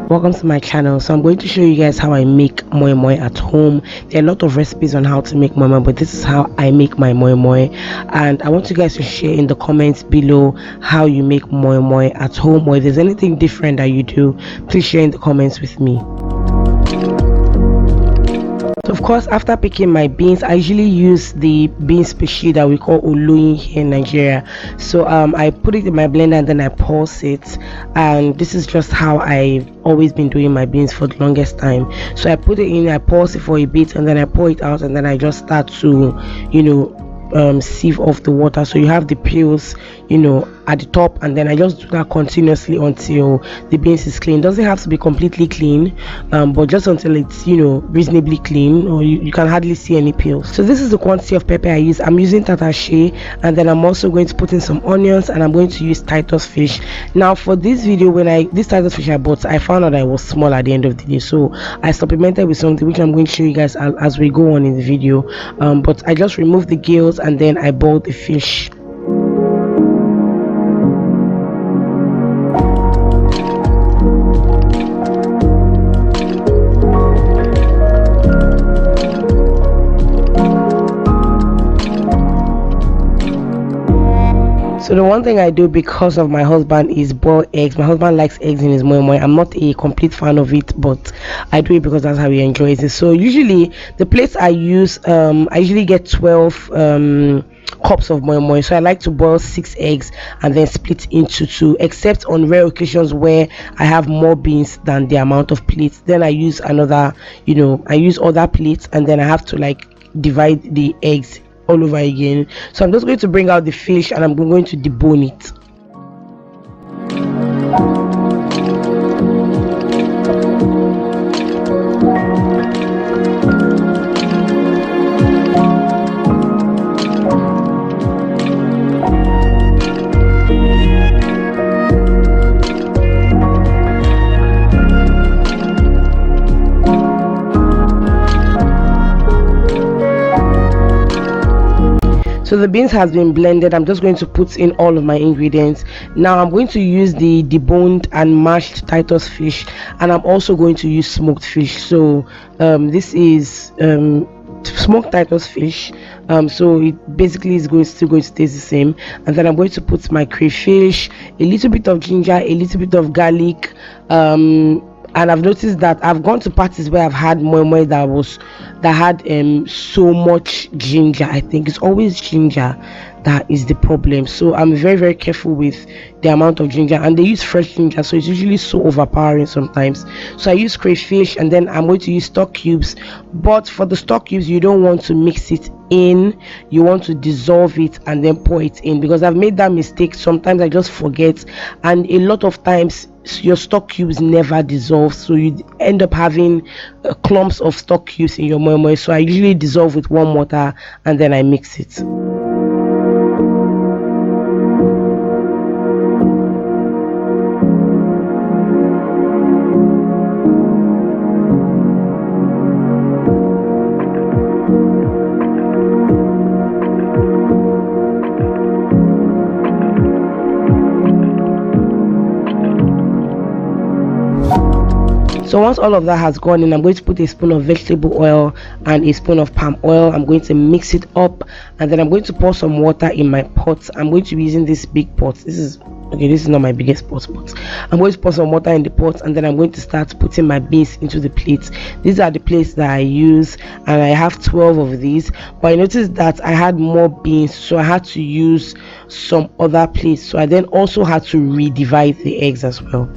Welcome to my channel. So I'm going to show you guys how I make moi-moi at home. There are a lot of recipes on how to make moi-moi, but this is how I make my moi-moi, and I want you guys to share in the comments below how you make moi-moi at home, or if there's anything different that you do, please share in the comments with me. So of course, after picking my beans, I usually use the bean species that we call oloyin here in Nigeria. So I put it in my blender and then I pulse it, and this is just how I've always been doing my beans for the longest time. So I put it in, I pulse it for a bit, and then I pour it out, and then I just start to sieve off the water, so you have the peels at the top, and then I just do that continuously until the beans is clean. Doesn't have to be completely clean, but just until it's reasonably clean, or you can hardly see any peels. So this is the quantity of pepper I use. I'm using tatashe, and then I'm also going to put in some onions, and I'm going to use Titus fish. Now for this video, this Titus fish I bought, I found out that it was small at the end of the day, so I supplemented with something which I'm going to show you guys as we go on in the video. But I just removed the gills and then I boiled the fish. So the one thing I do because of my husband is boil eggs. My husband likes eggs in his moi-moi. I'm not a complete fan of it, but I do it because that's how he enjoys it. So usually the plates I use, I usually get 12 cups of moi-moi. So I like to boil 6 eggs and then split into 2, except on rare occasions where I have more beans than the amount of plates. Then I use another, I use other plates, and then I have to divide the eggs all over again. So I'm just going to bring out the fish and I'm going to debone it. So the beans has been blended. I'm just going to put in all of my ingredients. Now I'm going to use the deboned and mashed Titus fish, and I'm also going to use smoked fish. So this is smoked Titus fish, so it basically is still going to taste the same. And then I'm going to put my crayfish, a little bit of ginger, a little bit of garlic, and I've noticed that I've gone to parties where I've had moi-moi that had so much ginger. I think it's always ginger that is the problem, so I'm very, very careful with the amount of ginger, and they use fresh ginger, so it's usually so overpowering sometimes. So I use crayfish, and then I'm going to use stock cubes. But for the stock cubes, you don't want to mix it in, you want to dissolve it and then pour it in, because I've made that mistake. Sometimes I just forget, and a lot of times your stock cubes never dissolve, so you end up having clumps of stock cubes in your moi-moi. So I usually dissolve with warm water and then I mix it. So once all of that has gone in, I'm going to put a spoon of vegetable oil and a spoon of palm oil. I'm going to mix it up, and then I'm going to pour some water in my pot. I'm going to be using this big pot. This is not my biggest pot, but I'm going to pour some water in the pot, and then I'm going to start putting my beans into the plates. These are the plates that I use, and I have 12 of these, but I noticed that I had more beans, so I had to use some other plates. So I then also had to redivide the eggs as well.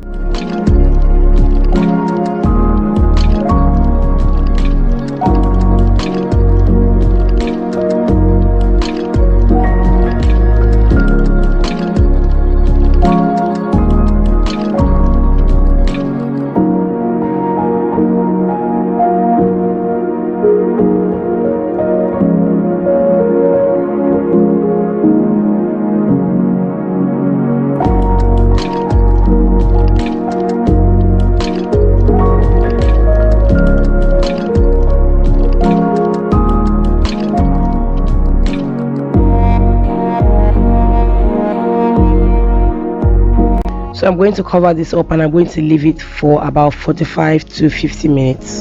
So I'm going to cover this up and I'm going to leave it for about 45 to 50 minutes.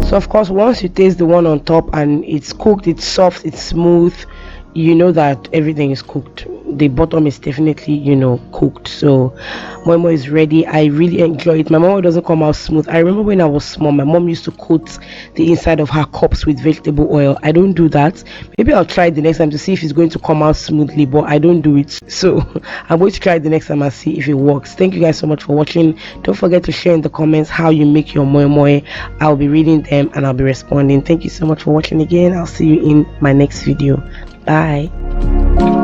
So of course, once you taste the one on top and it's cooked, it's soft, it's smooth, you know that everything is cooked. The bottom is definitely, cooked. So Moi-Moi is ready. I really enjoy it. My mom doesn't come out smooth. I remember when I was small, my mom used to coat the inside of her cups with vegetable oil. I don't do that. Maybe I'll try it the next time to see if it's going to come out smoothly, but I don't do it. So I'm going to try it the next time and see if it works. Thank you guys so much for watching. Don't forget to share in the comments how you make your Moi-Moi. I'll be reading them and I'll be responding. Thank you so much for watching again. I'll see you in my next video. Bye.